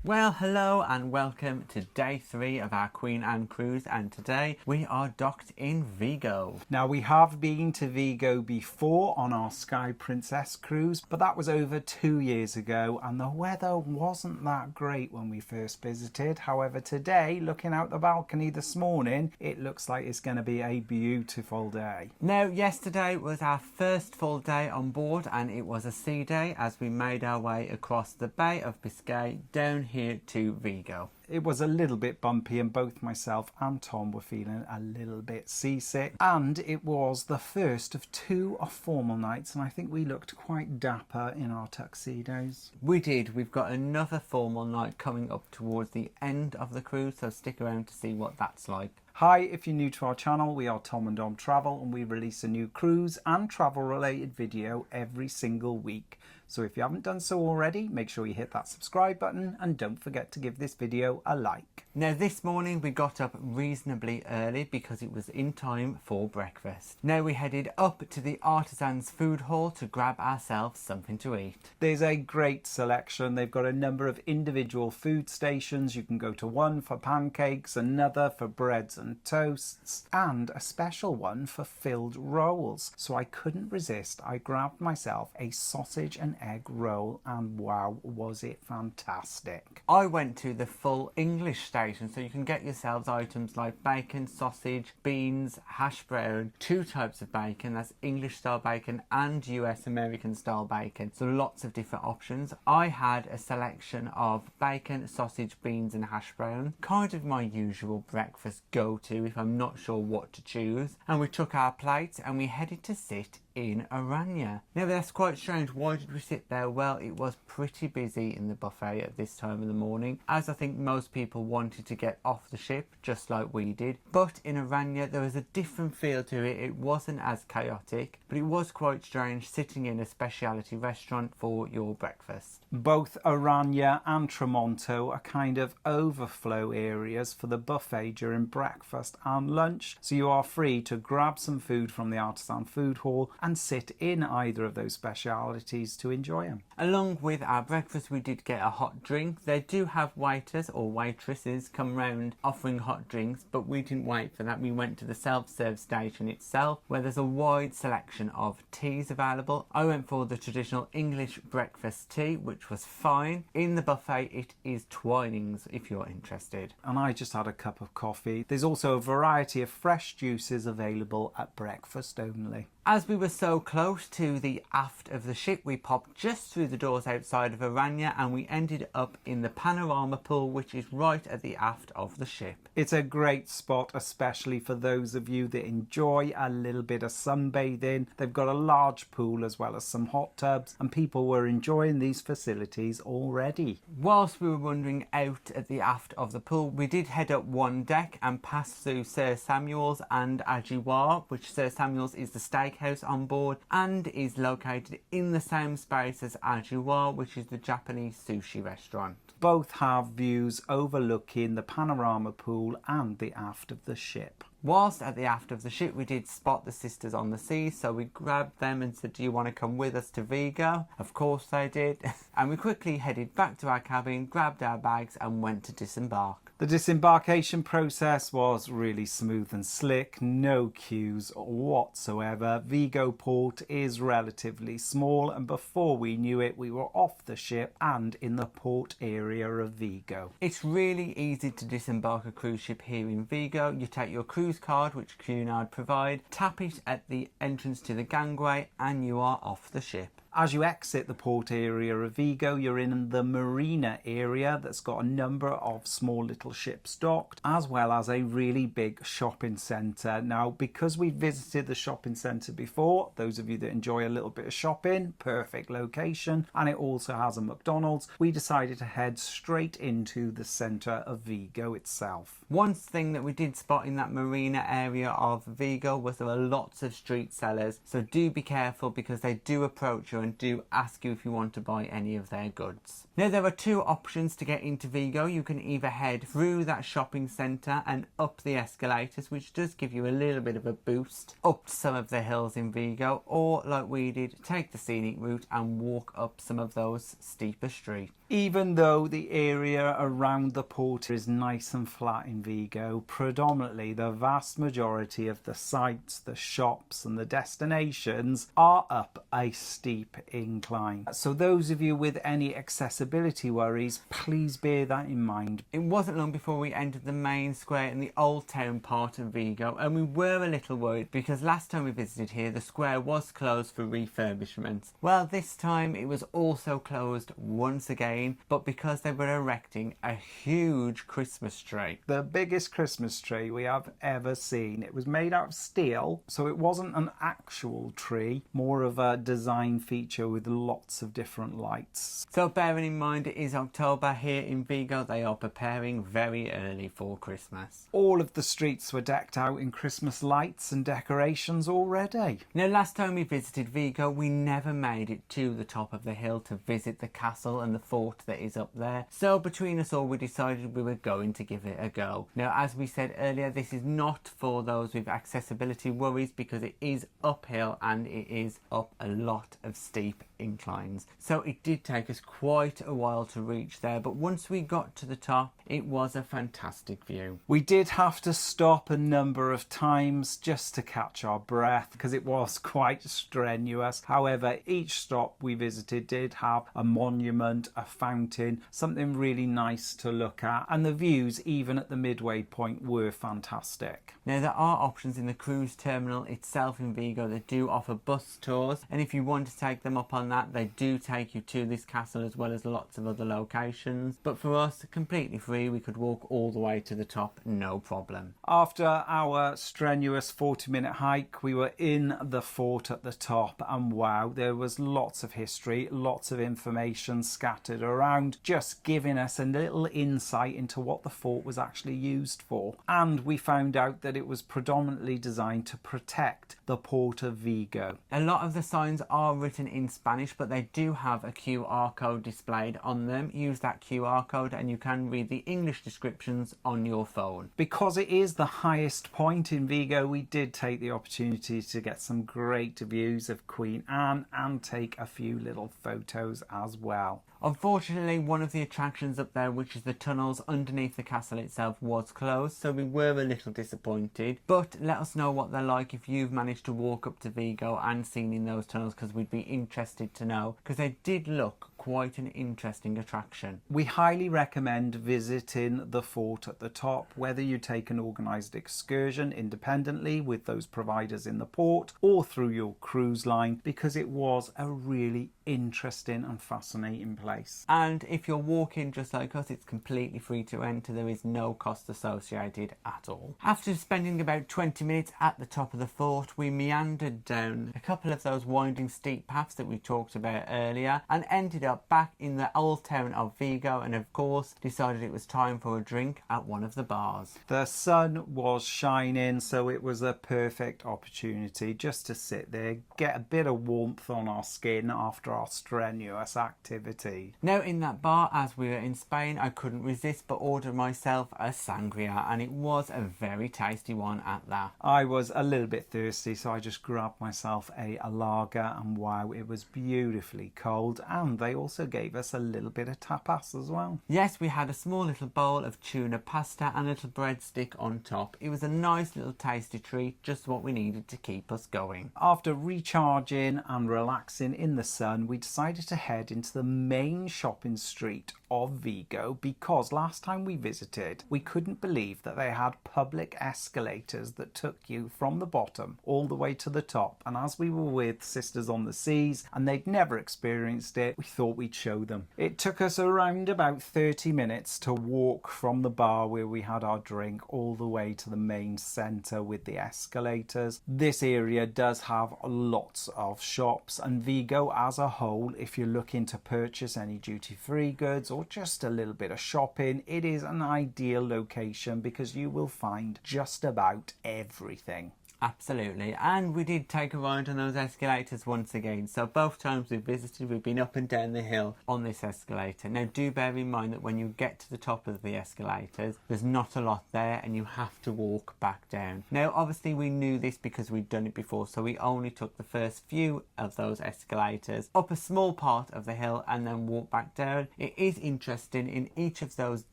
Well, hello and welcome to day 3 of our Queen Anne cruise, and today we are docked in Vigo. Now, we have been to Vigo before on our Sky Princess cruise, but that was over 2 years ago and the weather wasn't that great when we first visited. However, today, looking out the balcony this morning, it looks like it's going to be a beautiful day. Now, yesterday was our first full day on board and it was a sea day as we made our way across the Bay of Biscay down here to Vigo. It was a little bit bumpy and both myself and Tom were feeling a little bit seasick, and it was the first of 2 formal nights and I think we looked quite dapper in our tuxedos. We did. We've got another formal night coming up towards the end of the cruise, so stick around to see what that's like. Hi, if you're new to our channel, we are Tom and Dom Travel and we release a new cruise and travel related video every single week. So if you haven't done so already, make sure you hit that subscribe button and don't forget to give this video a like. Now this morning we got up reasonably early because it was in time for breakfast. Now we headed up to the Artisans Foodhall to grab ourselves something to eat. There's a great selection. They've got a number of individual food stations. You can go to one for pancakes, another for breads and toasts, and a special one for filled rolls. So I couldn't resist. I grabbed myself a sausage and egg roll and wow, was it fantastic. I went to the full English station, so you can get yourselves items like bacon, sausage, beans, hash brown, 2 types of bacon, that's English style bacon and US American style bacon, so lots of different options. I had a selection of bacon, sausage, beans and hash brown, kind of my usual breakfast go-to if I'm not sure what to choose, and we took our plates and we headed to sit in Aranya. Now that's quite strange. Why did we sit there? Well, it was pretty busy in the buffet at this time of the morning, as I think most people wanted to get off the ship just like we did. But in Aranya there was a different feel to it. It wasn't as chaotic, but it was quite strange sitting in a speciality restaurant for your breakfast. Both Aranya and Tremonto are kind of overflow areas for the buffet during breakfast and lunch, so you are free to grab some food from the Artisan Foodhall and sit in either of those specialities to enjoy them. Along with our breakfast we did get a hot drink. They do have waiters or waitresses come round offering hot drinks, but we didn't wait for that. We went to the self-serve station itself where there's a wide selection of teas available. I went for the traditional English breakfast tea, which was fine. In the buffet it is Twinings if you're interested. And I just had a cup of coffee. There's also a variety of fresh juices available at breakfast only. As we were so close to the aft of the ship, we popped just through the doors outside of Aranya and we ended up in the panorama pool, which is right at the aft of the ship. It's a great spot, especially for those of you that enjoy a little bit of sunbathing. They've got a large pool as well as some hot tubs, and people were enjoying these facilities already. Whilst we were wandering out at the aft of the pool, we did head up one deck and pass through Sir Samuel's and Ajiwa, which Sir Samuel's is the steakhouse on board and is located in the same space as Ajiwa, which is the Japanese sushi restaurant. Both have views overlooking the panorama pool and the aft of the ship. Whilst at the aft of the ship we did spot the sisters on the sea, so we grabbed them and said, do you want to come with us to Vigo? Of course they did. And we quickly headed back to our cabin, grabbed our bags and went to disembark. The disembarkation process was really smooth and slick, no queues whatsoever. Vigo port is relatively small and before we knew it we were off the ship and in the port area of Vigo. It's really easy to disembark a cruise ship here in Vigo. You take your cruise card, which Cunard provide, tap it at the entrance to the gangway and you are off the ship. As you exit the port area of Vigo, you're in the marina area that's got a number of small little ships docked, as well as a really big shopping centre. Now, because we visited the shopping centre before, those of you that enjoy a little bit of shopping, perfect location, and it also has a McDonald's, we decided to head straight into the centre of Vigo itself. One thing that we did spot in that marina area of Vigo was there were lots of street sellers, so do be careful because they do approach you and do ask you if you want to buy any of their goods. Now there are 2 options to get into Vigo. You can either head through that shopping centre and up the escalators, which does give you a little bit of a boost up some of the hills in Vigo, or like we did, take the scenic route and walk up some of those steeper streets. Even though the area around the port is nice and flat in Vigo, predominantly the vast majority of the sites, the shops and the destinations are up a steep incline. So those of you with any accessibility worries, please bear that in mind. It wasn't long before we entered the main square in the old town part of Vigo, and we were a little worried because last time we visited here the square was closed for refurbishments. Well, this time it was also closed once again, but because they were erecting a huge Christmas tree. The biggest Christmas tree we have ever seen. It was made out of steel, so it wasn't an actual tree, more of a design feature with lots of different lights. So bearing in mind it is October here in Vigo, they are preparing very early for Christmas. All of the streets were decked out in Christmas lights and decorations already. Now, last time we visited Vigo, we never made it to the top of the hill to visit the castle and the fort that is up there. So between us all, we decided we were going to give it a go. Now, as we said earlier, this is not for those with accessibility worries because it is uphill and it is up a lot of steep inclines. So it did take us quite a while to reach there, but once we got to the top, it was a fantastic view. We did have to stop a number of times just to catch our breath because it was quite strenuous. However, each stop we visited did have a monument, a fountain, something really nice to look at, and the views even at the midway point were fantastic. Now, there are options in the cruise terminal itself in Vigo that do offer bus tours, and if you want to take them up on that, they do take you to this castle as well as lots of other locations. But for us, completely free, we could walk all the way to the top, no problem. After our strenuous 40-minute hike, we were in the fort at the top, and wow, there was lots of history, lots of information scattered around, just giving us a little insight into what the fort was actually used for. And we found out that it was predominantly designed to protect the port of Vigo. A lot of the signs are written in Spanish, but they do have a QR code displayed on them. Use that QR code and you can read the English descriptions on your phone. Because it is the highest point in Vigo, we did take the opportunity to get some great views of Queen Anne and take a few little photos as well. Unfortunately, one of the attractions up there, which is the tunnels underneath the castle itself, was closed, so we were a little disappointed. But let us know what they're like if you've managed to walk up to Vigo and seen in those tunnels, because we'd be interested to know, because they did look quite an interesting attraction. We highly recommend visiting the fort at the top, whether you take an organised excursion independently with those providers in the port or through your cruise line, because it was a really interesting and fascinating place. And if you're walking just like us, it's completely free to enter. There is no cost associated at all. After spending about 20 minutes at the top of the fort, we meandered down a couple of those winding steep paths that we talked about earlier and ended up back in the old town of Vigo, and of course decided it was time for a drink at one of the bars. The sun was shining, so it was a perfect opportunity just to sit there, get a bit of warmth on our skin after our strenuous activity. Now, in that bar, as we were in Spain, I couldn't resist but order myself a sangria, and it was a very tasty one at that. I was a little bit thirsty, so I just grabbed myself a lager, and wow, it was beautifully cold, and they also gave us a little bit of tapas as well. Yes, we had a small little bowl of tuna pasta and a little breadstick on top. It was a nice little tasty treat, just what we needed to keep us going. After recharging and relaxing in the sun, we decided to head into the main shopping street of Vigo, because last time we visited, we couldn't believe that they had public escalators that took you from the bottom all the way to the top. And as we were with Sisters on the Seas and they'd never experienced it, we thought we'd show them. It took us around about 30 minutes to walk from the bar where we had our drink all the way to the main centre with the escalators. This area does have lots of shops, and Vigo as a whole, if you're looking to purchase any duty-free goods or just a little bit of shopping, it is an ideal location because you will find just about everything. Absolutely, and we did take a ride on those escalators once again. So both times we've visited, we've been up and down the hill on this escalator. Now do bear in mind that when you get to the top of the escalators, there's not a lot there and you have to walk back down. Now obviously we knew this because we'd done it before, so we only took the first few of those escalators up a small part of the hill and then walked back down. It is interesting, in each of those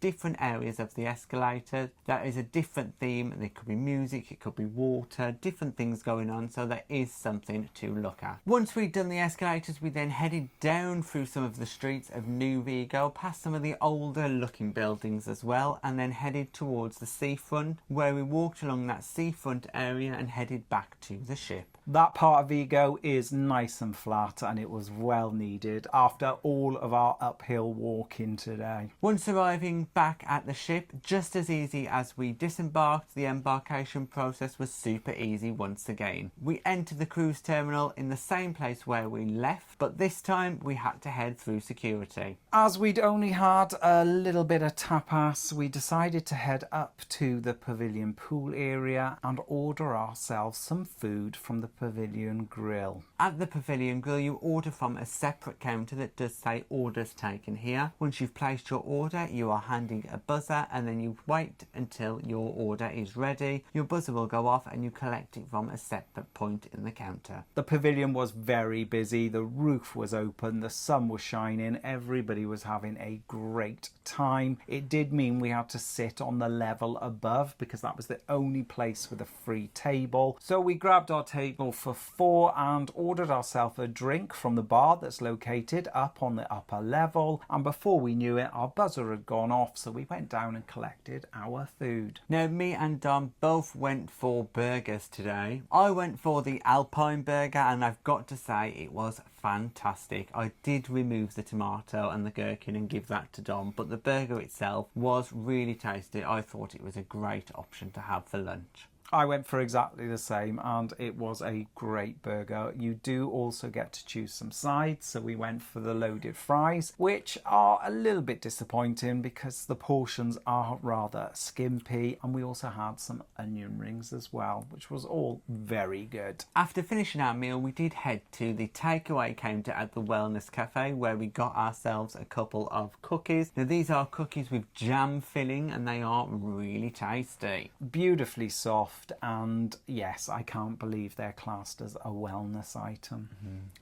different areas of the escalator there is a different theme. There could be music, it could be water, different things going on, so there is something to look at. Once we'd done the escalators, we then headed down through some of the streets of New Vigo, past some of the older looking buildings as well, and then headed towards the seafront, where we walked along that seafront area and headed back to the ship. That part of Vigo is nice and flat, and it was well needed after all of our uphill walking today. Once arriving back at the ship, just as easy as we disembarked, the embarkation process was super easy once again. We entered the cruise terminal in the same place where we left, but this time we had to head through security. As we'd only had a little bit of tapas, we decided to head up to the Pavilion pool area and order ourselves some food from the Pavilion Grill. At the Pavilion Grill, you order from a separate counter that does say orders taken here. Once you've placed your order, you are handing a buzzer and then you wait until your order is ready. Your buzzer will go off and you collect it from a separate point in the counter. The pavilion was very busy, the roof was open, the sun was shining, everybody was having a great time. It did mean we had to sit on the level above because that was the only place with a free table. So we grabbed our table for four and ordered ourselves a drink from the bar that's located up on the upper level, and before we knew it our buzzer had gone off, so we went down and collected our food. Now me and Dom both went for burgers today. I went for the Alpine burger and I've got to say it was fantastic. I did remove the tomato and the gherkin and give that to Dom, but the burger itself was really tasty. I thought it was a great option to have for lunch. I went for exactly the same and it was a great burger. You do also get to choose some sides, so we went for the loaded fries, which are a little bit disappointing because the portions are rather skimpy, and we also had some onion rings as well, which was all very good. After finishing our meal, we did head to the takeaway counter at the Wellness Cafe, where we got ourselves a couple of cookies. Now these are cookies with jam filling and they are really tasty. Beautifully soft, and yes, I can't believe they're classed as a wellness item.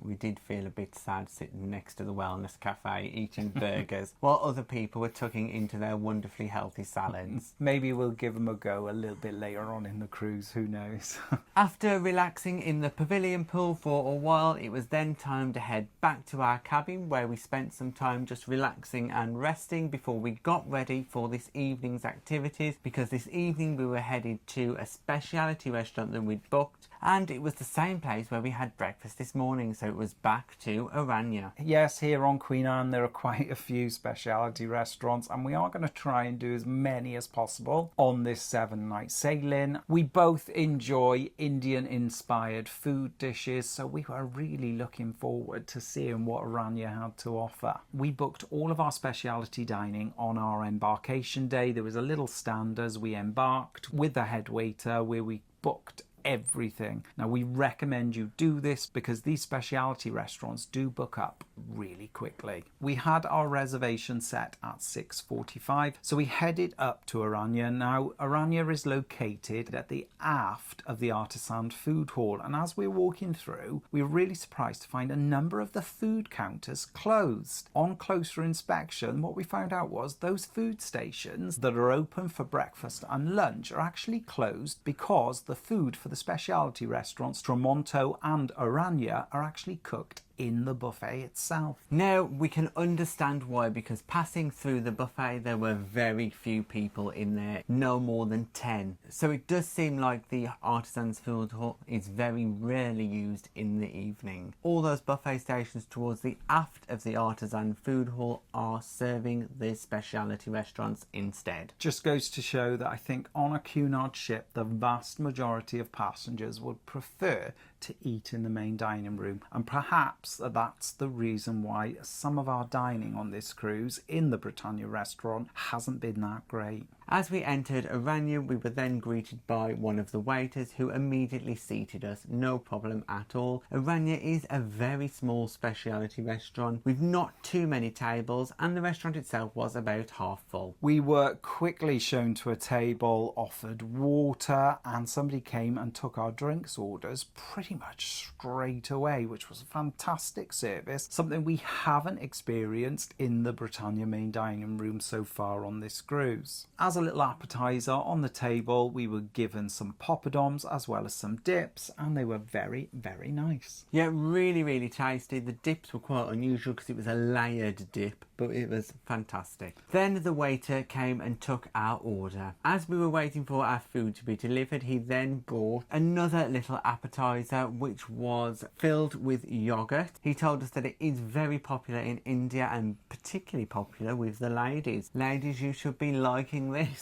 We did feel a bit sad sitting next to the Wellness Cafe eating burgers while other people were tucking into their wonderfully healthy salads. Maybe we'll give them a go a little bit later on in the cruise, who knows. After relaxing in the pavilion pool for a while, it was then time to head back to our cabin, where we spent some time just relaxing and resting before we got ready for this evening's activities, because this evening we were headed to a speciality restaurant that we'd booked, and it was the same place where we had breakfast this morning, so it was back to Aranya. Yes, here on Cunard there are quite a few speciality restaurants, and we are going to try and do as many as possible on this 7-night sailing. We both enjoy Indian inspired food dishes, so we were really looking forward to seeing what Aranya had to offer. We booked all of our speciality dining on our embarkation day. There was a little stand as we embarked with the head waiter, where we booked everything. Now we recommend you do this because these speciality restaurants do book up really quickly. We had our reservation set at 6:45, so we headed up to Aranya. Now Aranya is located at the aft of the Artisans Foodhall, and as we're walking through, we were really surprised to find a number of the food counters closed. On closer inspection, what we found out was those food stations that are open for breakfast and lunch are actually closed because the food for the speciality restaurants Tramonto and Aranya are actually cooked in the buffet itself. Now we can understand why, because passing through the buffet there were very few people in there, no more than 10. So it does seem like the Artisans Foodhall is very rarely used in the evening. All those buffet stations towards the aft of the Artisan Foodhall are serving the speciality restaurants instead. Just goes to show that I think on a Cunard ship the vast majority of passengers would prefer to eat in the main dining room, and perhaps that's the reason why some of our dining on this cruise in the Britannia restaurant hasn't been that great. As we entered Aranya, we were then greeted by one of the waiters who immediately seated us, no problem at all. Aranya is a very small specialty restaurant with not too many tables, and the restaurant itself was about half full. We were quickly shown to a table, offered water, and somebody came and took our drinks orders pretty much straight away, which was a fantastic service, something we haven't experienced in the Britannia main dining room so far on this cruise. As a little appetizer on the table, we were given some poppadoms as well as some dips, and they were very, very nice. Yeah, really, really tasty. The dips were quite unusual because it was a layered dip, but it was fantastic. Then the waiter came and took our order. As we were waiting for our food to be delivered, he then brought another little appetizer which was filled with yogurt. He told us that it is very popular in India and particularly popular with the ladies. Ladies, you should be liking this.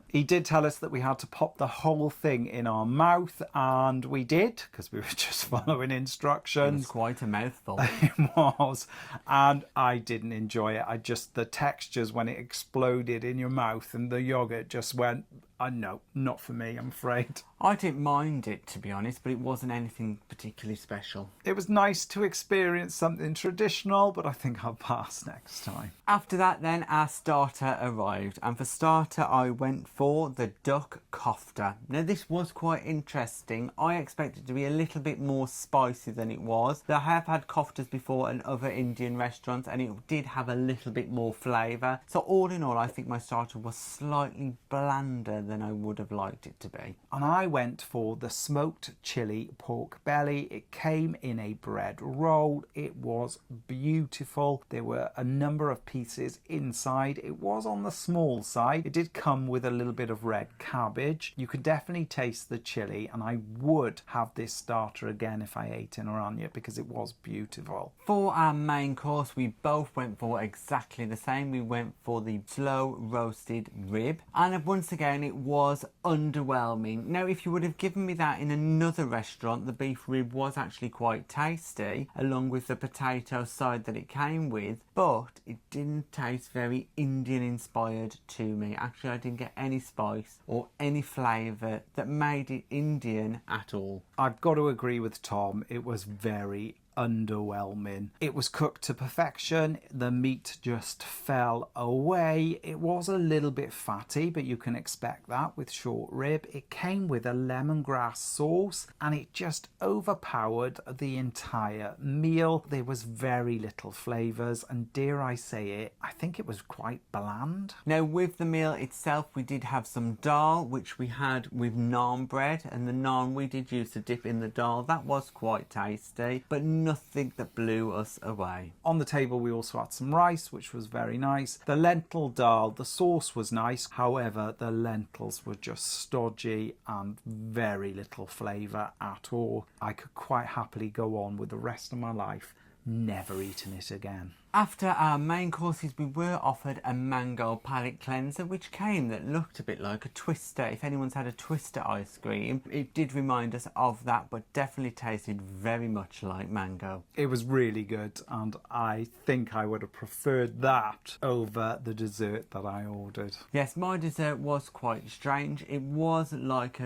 He did tell us that we had to pop the whole thing in our mouth, and we did, because we were just following instructions. It was quite a mouthful. It was, and I didn't enjoy it. The textures when it exploded in your mouth and the yogurt just went, no, not for me, I'm afraid. I didn't mind it, to be honest, but it wasn't anything particularly special. It was nice to experience something traditional, but I think I'll pass next time. After that then, our starter arrived, and for starter I went for the duck kofta. Now this was quite interesting. I expected it to be a little bit more spicy than it was. I have had koftas before in other Indian restaurants and it did have a little bit more flavour. So all in all, I think my starter was slightly blander than I would have liked it to be. And I went for the smoked chili pork belly. It came in a bread roll. It was beautiful. There were a number of pieces inside. It was on the small side. It did come with a little bit of red cabbage. You could definitely taste the chili, and I would have this starter again if I ate in Aranya because it was beautiful. For our main course, we both went for exactly the same. We went for the slow roasted rib, and once again it was underwhelming. Now if you would have given me that in another restaurant, the beef rib was actually quite tasty along with the potato side that it came with, but it didn't taste very Indian inspired to me. Actually, I didn't get any spice or any flavour that made it Indian at all. I've got to agree with Tom. It was very underwhelming. It was cooked to perfection. The meat just fell away. It was a little bit fatty, but you can expect that with short rib. It came with a lemongrass sauce and it just overpowered the entire meal. There was very little flavours, and dare I say it, I think it was quite bland. Now with the meal itself, we did have some dal which we had with naan bread, and the naan we did use to dip in the dal. That was quite tasty, but nothing that blew us away. On the table we also had some rice, which was very nice. The lentil dal, the sauce was nice, however the lentils were just stodgy and very little flavour at all. I could quite happily go on with the rest of my life never eating it again. After our main courses, we were offered a mango palate cleanser, which came that looked a bit like a Twister. If anyone's had a Twister ice cream, it did remind us of that, but definitely tasted very much like mango. It was really good, and I think I would have preferred that over the dessert that I ordered. Yes, my dessert was quite strange. It was like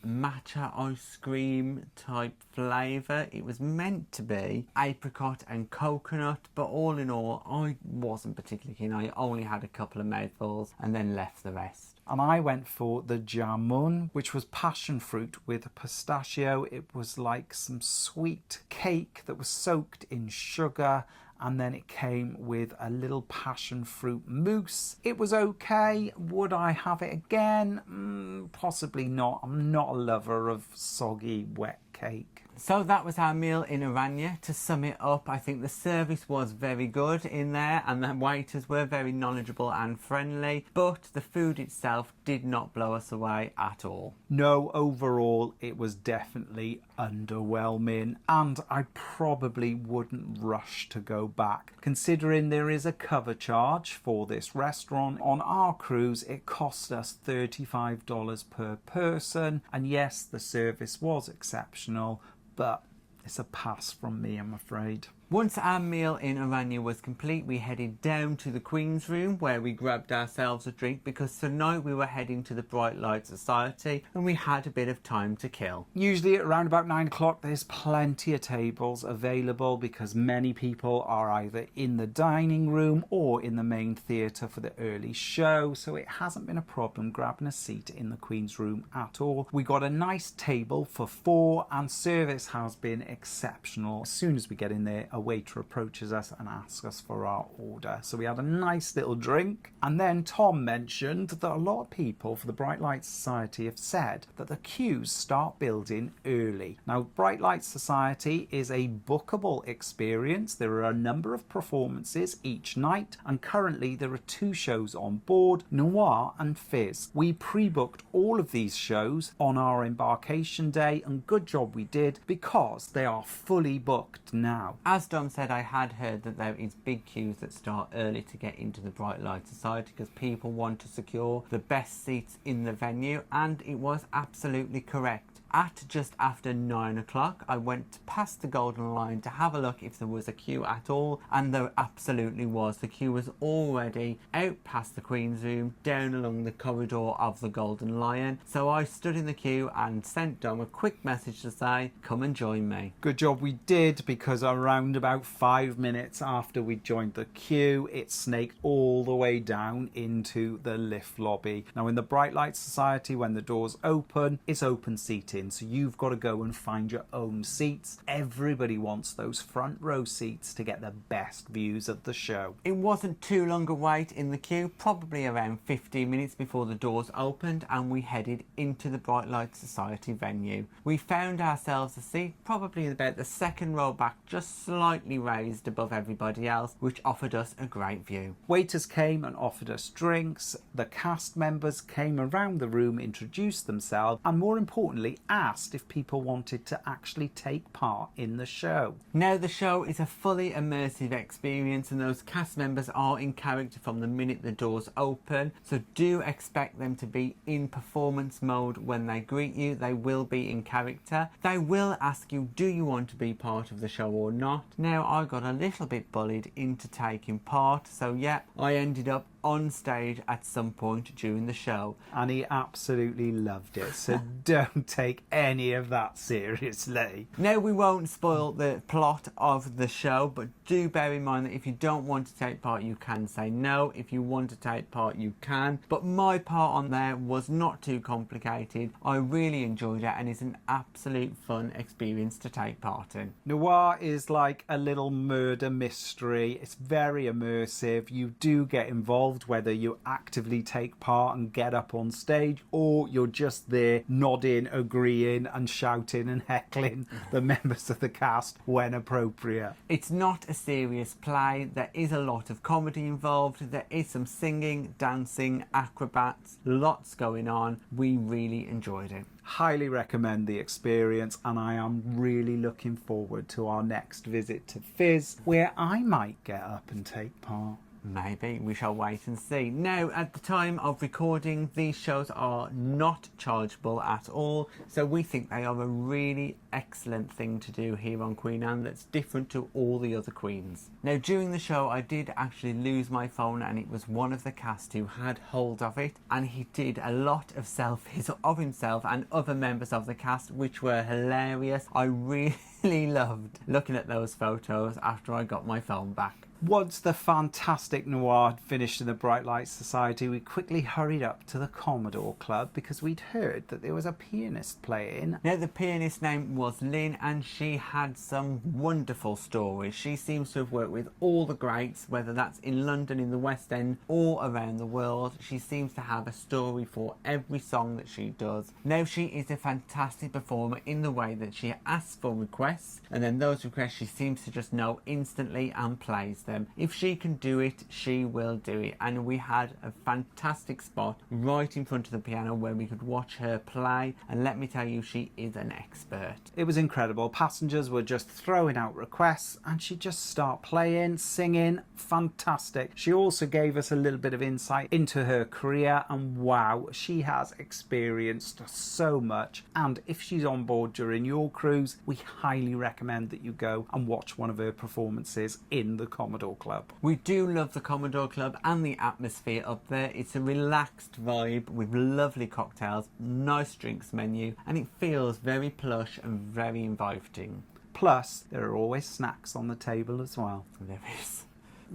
matcha ice cream type flavour. It was meant to be apricot and coconut, but all in all, I wasn't particularly keen. I only had a couple of mouthfuls and then left the rest. And I went for the jamun, which was passion fruit with pistachio. It was like some sweet cake that was soaked in sugar, and then it came with a little passion fruit mousse. It was okay. Would I have it again? Possibly not. I'm not a lover of soggy, wet cake. So that was our meal in Aranya. To sum it up, I think the service was very good in there and the waiters were very knowledgeable and friendly, but the food itself did not blow us away at all. No, overall it was definitely underwhelming, and I probably wouldn't rush to go back. Considering there is a cover charge for this restaurant, on our cruise it cost us $35 per person, and yes, the service was exceptional, but it's a pass from me, I'm afraid. Once our meal in Aranya was complete, we headed down to the Queen's Room where we grabbed ourselves a drink because tonight we were heading to the Bright Light Society and we had a bit of time to kill. Usually at around about 9 o'clock there's plenty of tables available because many people are either in the dining room or in the main theatre for the early show, so it hasn't been a problem grabbing a seat in the Queen's Room at all. We got a nice table for 4 and service has been exceptional. As soon as we get in there, a waiter approaches us and asks us for our order. So we had a nice little drink, and then Tom mentioned that a lot of people for the Bright Light Society have said that the queues start building early. Now, Bright Light Society is a bookable experience. There are a number of performances each night, and currently there are 2 shows on board, Noir and Fizz. We pre-booked all of these shows on our embarkation day, and good job we did because they are fully booked now. As Dom said, I had heard that there is big queues that start early to get into the Bright Light Society because people want to secure the best seats in the venue, and it was absolutely correct. At just after 9 o'clock, I went past the Golden Lion to have a look if there was a queue at all, and there absolutely was. The queue was already out past the Queen's Room, down along the corridor of the Golden Lion. So I stood in the queue and sent Dom a quick message to say, come and join me. Good job we did, because around about 5 minutes after we joined the queue, it snaked all the way down into the lift lobby. Now in the Bright Light Society, when the doors open, it's open seating. So you've got to go and find your own seats. Everybody wants those front row seats to get the best views of the show. It wasn't too long a wait in the queue, probably around 15 minutes before the doors opened, and we headed into the Bright Light Society venue. We found ourselves a seat probably about the second row back, just slightly raised above everybody else, which offered us a great view. Waiters came and offered us drinks. The cast members came around the room, introduced themselves, and more importantly asked if people wanted to actually take part in the show. Now the show is a fully immersive experience, and those cast members are in character from the minute the doors open, so do expect them to be in performance mode when they greet you. They will be in character. They will ask you, do you want to be part of the show or not? Now I got a little bit bullied into taking part, so yeah, I ended up on stage at some point during the show. And he absolutely loved it, so don't take any of that seriously. Now we won't spoil the plot of the show, but do bear in mind that if you don't want to take part, you can say no. If you want to take part, you can. But my part on there was not too complicated. I really enjoyed it, and it's an absolute fun experience to take part in. Noir is like a little murder mystery. It's very immersive. You do get involved, whether you actively take part and get up on stage, or you're just there nodding, agreeing and shouting and heckling the members of the cast when appropriate. It's not a serious play. There is a lot of comedy involved. There is some singing, dancing, acrobats, lots going on. We really enjoyed it. Highly recommend the experience, and I am really looking forward to our next visit to Fizz, where I might get up and take part. Maybe, we shall wait and see. Now, at the time of recording, these shows are not chargeable at all, so we think they are a really excellent thing to do here on Queen Anne that's different to all the other queens. Now, during the show, I did actually lose my phone, and it was one of the cast who had hold of it, and he did a lot of selfies of himself and other members of the cast, which were hilarious. I really loved looking at those photos after I got my phone back. Once the fantastic Noir had finished in the Bright Light Society, we quickly hurried up to the Commodore Club because we'd heard that there was a pianist playing. Now, the pianist's name was Lynn, and she had some wonderful stories. She seems to have worked with all the greats, whether that's in London, in the West End, or around the world. She seems to have a story for every song that she does. Now, she is a fantastic performer in the way that she asks for requests, and then those requests she seems to just know instantly and plays them. them. If she can do it, she will do it. And we had a fantastic spot right in front of the piano where we could watch her play, and let me tell you, she is an expert. It was incredible. Passengers were just throwing out requests and she'd just start playing, singing. Fantastic. She also gave us a little bit of insight into her career, and wow, she has experienced so much. And if she's on board during your cruise, we highly recommend that you go and watch one of her performances in the Commodore Club. We do love the Commodore Club and the atmosphere up there. It's a relaxed vibe with lovely cocktails, nice drinks menu, and it feels very plush and very inviting. Plus, there are always snacks on the table as well. There is.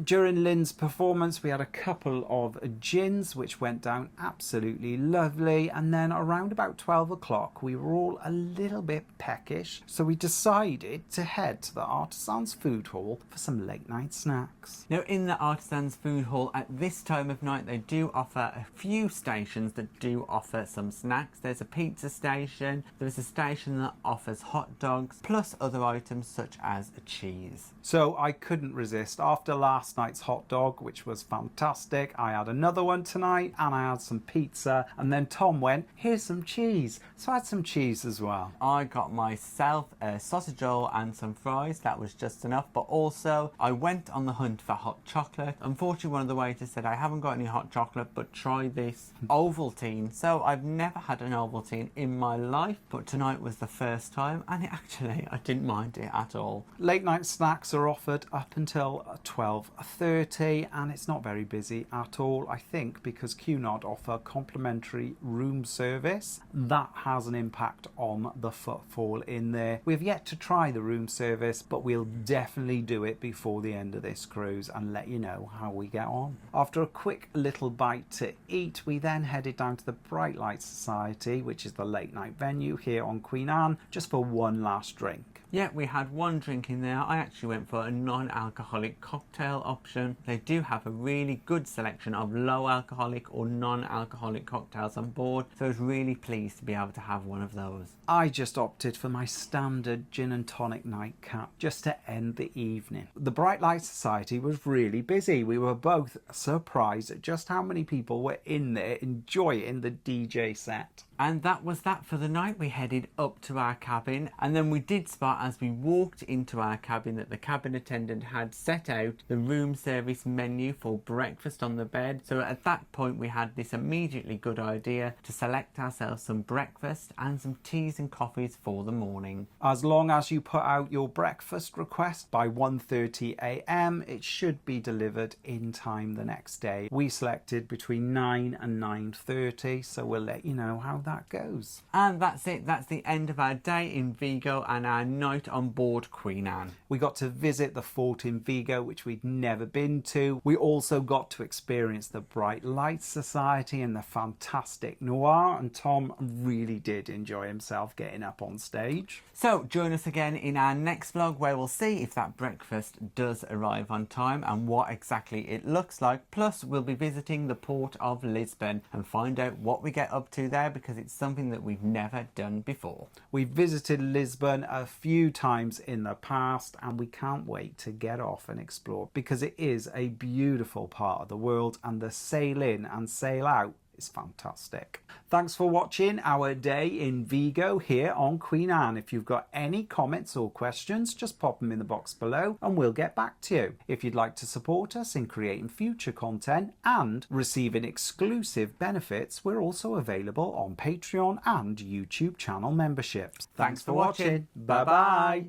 During Lynn's performance, we had a couple of gins, which went down absolutely lovely. And then around about 12 o'clock, we were all a little bit peckish. So we decided to head to the Artisans Foodhall for some late night snacks. Now, in the Artisans Foodhall at this time of night, they do offer a few stations that do offer some snacks. There's a pizza station, there's a station that offers hot dogs, plus other items such as a cheese. So I couldn't resist. After last night's hot dog, which was fantastic, I had another one tonight, and I had some pizza, and then Tom went, here's some cheese. So I had some cheese as well. I got myself a sausage roll and some fries. That was just enough, but also I went on the hunt for hot chocolate. Unfortunately, one of the waiters said, I haven't got any hot chocolate, but try this Ovaltine. So I've never had an Ovaltine in my life, but tonight was the first time, and I didn't mind it at all. Late night snacks are offered up until 12:30, and it's not very busy at all, I think, because Cunard offer complimentary room service. That has an impact on the footfall in there. We've yet to try the room service, but we'll definitely do it before the end of this cruise and let you know how we get on. After a quick little bite to eat, we then headed down to the Bright Light Society, which is the late night venue here on Queen Anne, just for one last drink. Yeah, we had one drink in there. I actually went for a non-alcoholic cocktail option. They do have a really good selection of low alcoholic or non-alcoholic cocktails on board, so I was really pleased to be able to have one of those. I just opted for my standard gin and tonic nightcap just to end the evening. The Bright Light Society was really busy. We were both surprised at just how many people were in there enjoying the DJ set. And that was that for the night. We headed up to our cabin, and then we did spot as we walked into our cabin that the cabin attendant had set out the room service menu for breakfast on the bed. So at that point we had this immediately good idea to select ourselves some breakfast and some teas and coffees for the morning. As long as you put out your breakfast request by 1:30 a.m, it should be delivered in time the next day. We selected between 9 and 9:30, so we'll let you know how that goes. And that's it. That's the end of our day in Vigo and our night on board Queen Anne. We got to visit the fort in Vigo, which we'd never been to. We also got to experience the Bright Light Society and the fantastic Noir, and Tom really did enjoy himself getting up on stage. So join us again in our next vlog, where we'll see if that breakfast does arrive on time and what exactly it looks like. Plus we'll be visiting the port of Lisbon and find out what we get up to there, because it's something that we've never done before. We've visited Lisbon a few times in the past, and we can't wait to get off and explore, because it is a beautiful part of the world, and the sail in and sail out is fantastic. Thanks for watching our day in Vigo here on Queen Anne. If you've got any comments or questions, just pop them in the box below and we'll get back to you. If you'd like to support us in creating future content and receiving exclusive benefits, we're also available on Patreon and YouTube channel memberships. Thanks for watching. Bye bye.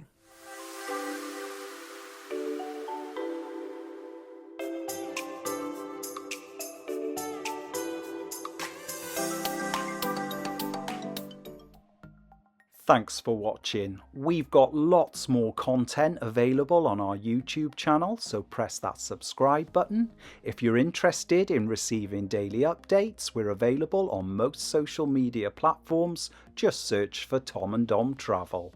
Thanks for watching. We've got lots more content available on our YouTube channel, so press that subscribe button. If you're interested in receiving daily updates, we're available on most social media platforms. Just search for Tom and Dom Travel.